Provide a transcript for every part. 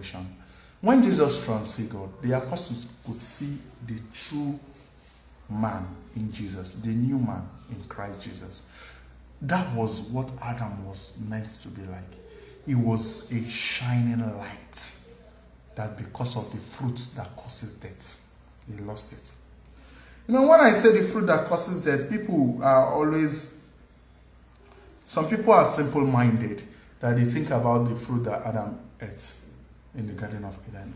transfiguration. When Jesus transfigured, the apostles could see the true man in Jesus, the new man in Christ Jesus. That was what Adam was meant to be like. He was a shining light that because of the fruits that causes death, he lost it. You know, when I say the fruit that causes death, people are always, some people are simple-minded, that they think about the fruit that Adam ate in the Garden of Eden.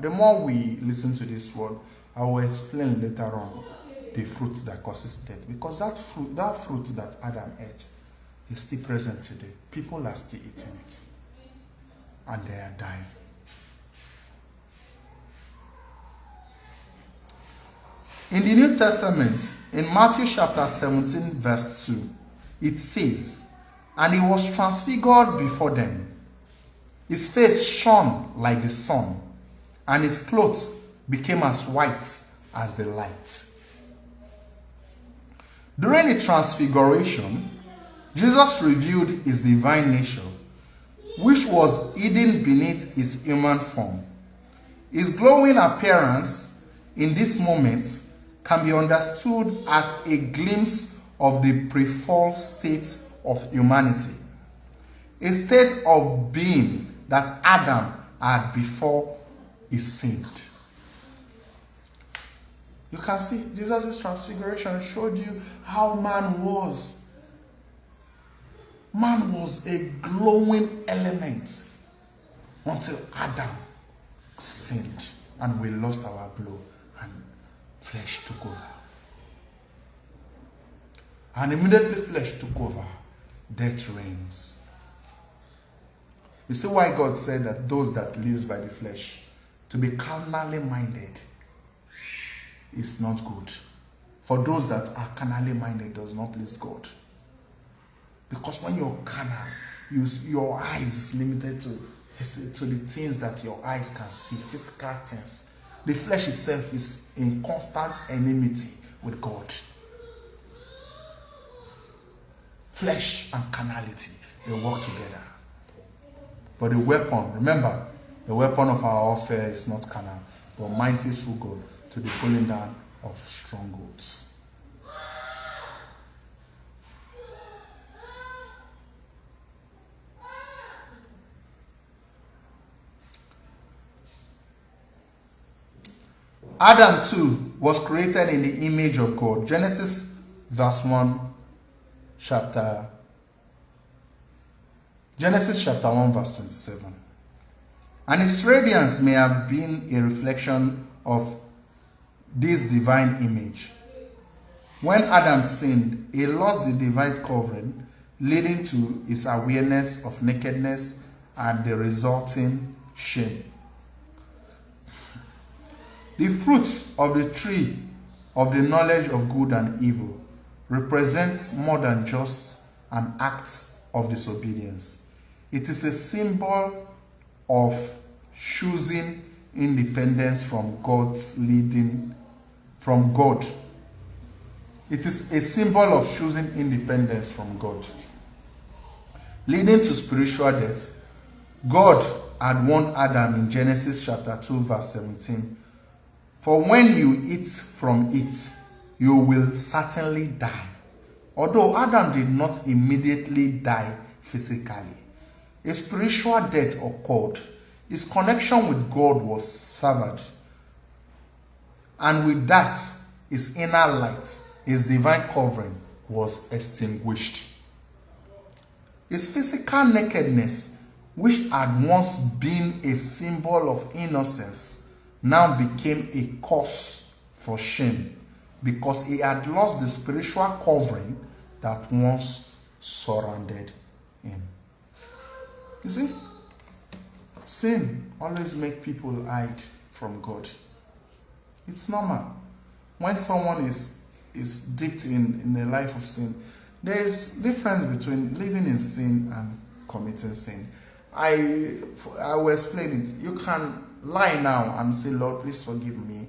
The more we listen to this word, I will explain later on the fruit that causes death. Because that fruit that Adam ate is still present today. People are still eating it. And they are dying. In the New Testament, in Matthew chapter 17, verse 2, it says, "And he was transfigured before them. His face shone like the sun, and his clothes became as white as the light." During the transfiguration, Jesus revealed his divine nature, which was hidden beneath his human form. His glowing appearance in this moment can be understood as a glimpse of the pre-fall state of humanity, a state of being that Adam had before he sinned. You can see Jesus' transfiguration showed you how man was. Man was a glowing element until Adam sinned and we lost our glow and flesh took over. And immediately flesh took over, death reigns. You see why God said that those that lives by the flesh, to be carnally minded, is not good. For those that are carnally minded does not please God. Because when you're carnal, your eyes is limited to the things that your eyes can see, physical things. The flesh itself is in constant enmity with God. Flesh and carnality, they work together. But the weapon, remember, the weapon of our warfare is not carnal, but mighty through God to the pulling down of strongholds. Adam too was created in the image of God. Genesis chapter 1 verse 27. And his radiance may have been a reflection of this divine image. When Adam sinned, he lost the divine covering, leading to his awareness of nakedness and the resulting shame. The fruits of the tree of the knowledge of good and evil represents more than just an act of disobedience. It is a symbol of choosing independence from God's leading, from God. It is a symbol of choosing independence from God, leading to spiritual death. God had warned Adam in Genesis chapter 2 verse 17, "For when you eat from it, you will certainly die." Although Adam did not immediately die physically, a spiritual death occurred. His connection with God was severed. And with that, his inner light, his divine covering, was extinguished. His physical nakedness, which had once been a symbol of innocence, now became a cause for shame because he had lost the spiritual covering that once surrounded him. You see, sin always makes people hide from God. It's normal. When someone is dipped in a life of sin, there is difference between living in sin and committing sin. I will explain it. You can lie now and say, "Lord, please forgive me."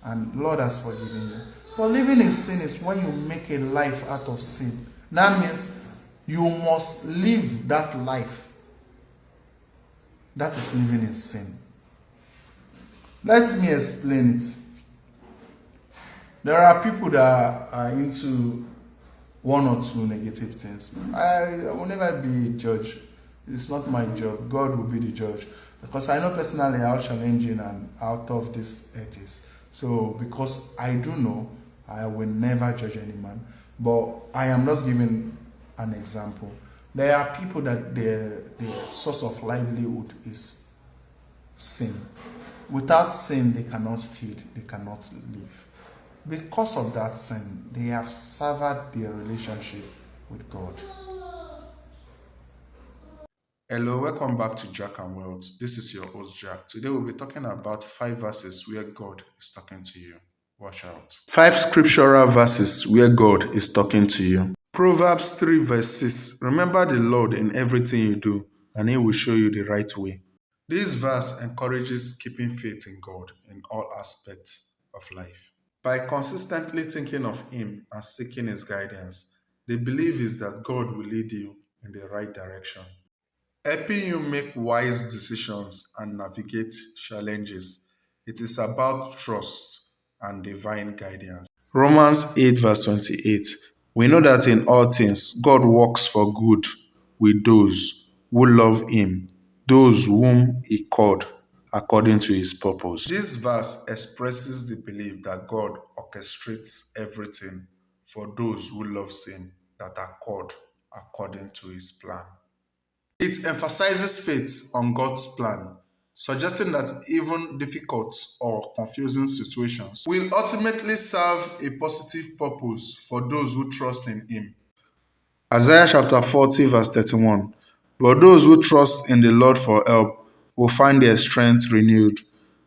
And Lord has forgiven you. But living in sin is when you make a life out of sin. That means you must live that life That is living in sin. Let me explain it. There are people that are into one or two negative things. I will never be a judge. It's not my job. God will be the judge. Because I know personally how challenging and out of this it is. So because I do know, I will never judge any man. But I am just giving an example. There are people that their source of livelihood is sin. Without sin, they cannot feed, they cannot live. Because of that sin, they have severed their relationship with God. Hello, welcome back to Jack and Wealth. This is your host Jack. Today we'll be talking about 5 verses where God is talking to you. Watch out. 5 scriptural verses where God is talking to you. Proverbs 3 verse 6. Remember the Lord in everything you do, and He will show you the right way. This verse encourages keeping faith in God in all aspects of life. By consistently thinking of Him and seeking His guidance, the belief is that God will lead you in the right direction, helping you make wise decisions and navigate challenges. It is about trust and divine guidance. Romans 8, verse 28. We know that in all things God works for good with those who love Him, those whom He called according to His purpose. This verse expresses the belief that God orchestrates everything for those who love Him that are called according to His plan. It emphasizes faith on God's plan, suggesting that even difficult or confusing situations will ultimately serve a positive purpose for those who trust in Him. Isaiah chapter 40, verse 31. But those who trust in the Lord for help will find their strength renewed.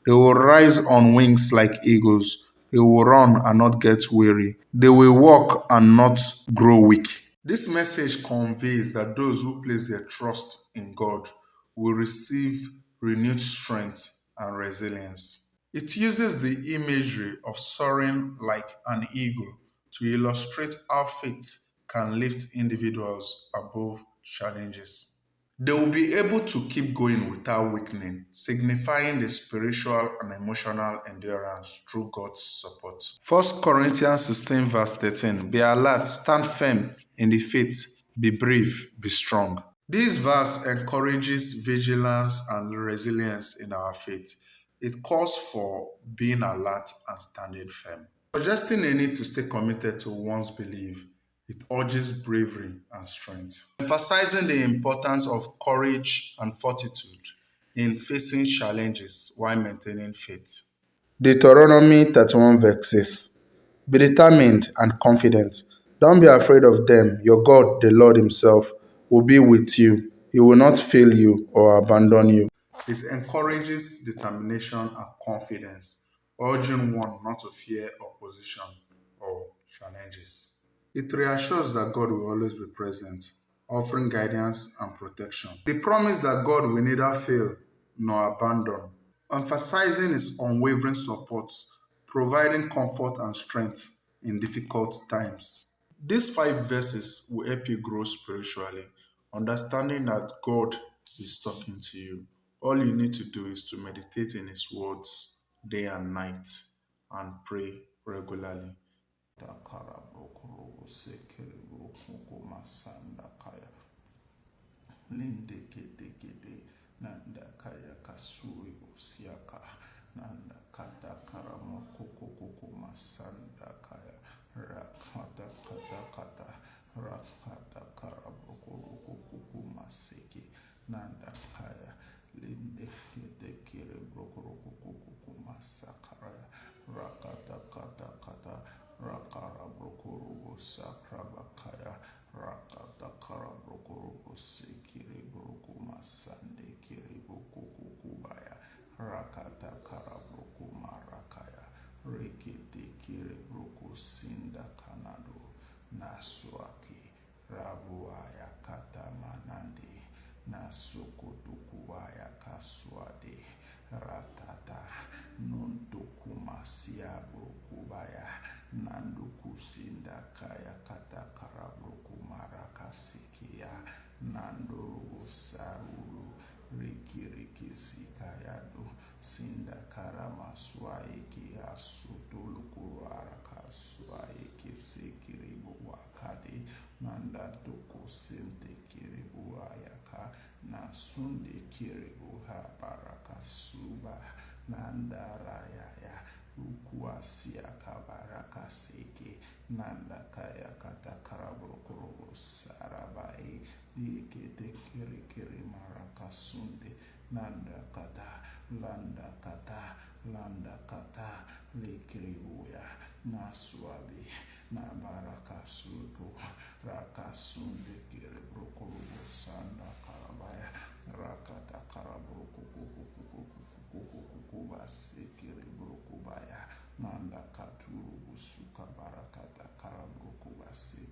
They will rise on wings like eagles. They will run and not get weary. They will walk and not grow weak. This message conveys that those who place their trust in God will receive renewed strength and resilience. It uses the imagery of soaring like an eagle to illustrate how faith can lift individuals above challenges. They will be able to keep going without weakening, signifying the spiritual and emotional endurance through God's support. 1 Corinthians 16, verse 13. Be alert, stand firm in the faith, be brave, be strong. This verse encourages vigilance and resilience in our faith. It calls for being alert and standing firm. Suggesting a need to stay committed to one's belief, it urges bravery and strength. Emphasizing the importance of courage and fortitude in facing challenges while maintaining faith. Deuteronomy 31 verse 6. Be determined and confident. Don't be afraid of them. Your God, the Lord Himself, will be with you. He will not fail you or abandon you. It encourages determination and confidence, urging one not to fear opposition or challenges. It reassures that God will always be present, offering guidance and protection. The promise that God will neither fail nor abandon, emphasizing His unwavering support, providing comfort and strength in difficult times. These 5 verses will help you grow spiritually, understanding that God is talking to you. All you need to do is to meditate in His words day and night and pray regularly. Linde kete kete nanda kaya kasuri usiaka nanda kata karama koko koko masanda kaya rakata kata kata rakata karabo koko koko maseki nanda kaya linde kete kire brokoro koko koko masakara rakata kata kata rakara brokoro sakraba kaya rakata karabrokoro sekire broko masande kire broko kukubaya rakata karabroko marakaya rekete kire broko sinda kanado naswaki rabuaya kata manande nasukotukuaya kaswade ratata nontokumasia brokubaya nandukusinda kaya kata karabroku marakasikia nandoro saruru riki sikayado sinda karama swaiki asutulukuru araka swaiki sekiribu wakade nanda doko sente kiribu ayaka na sunde kiribu ha baraka suba nanda rayaya ukuasia kabaraka seke nanda kaya kata karabrokurobo sarabai ikete kiri kiri maraka sunde nanda kata landa kata likiribuya naswabi na baraka suto raka sunde kiri brokurobo sanda karabaya rakata karabrokukukukukukukukukukukukuba sekiri brokubaya nanda katuru busuka barakata karabrokuba se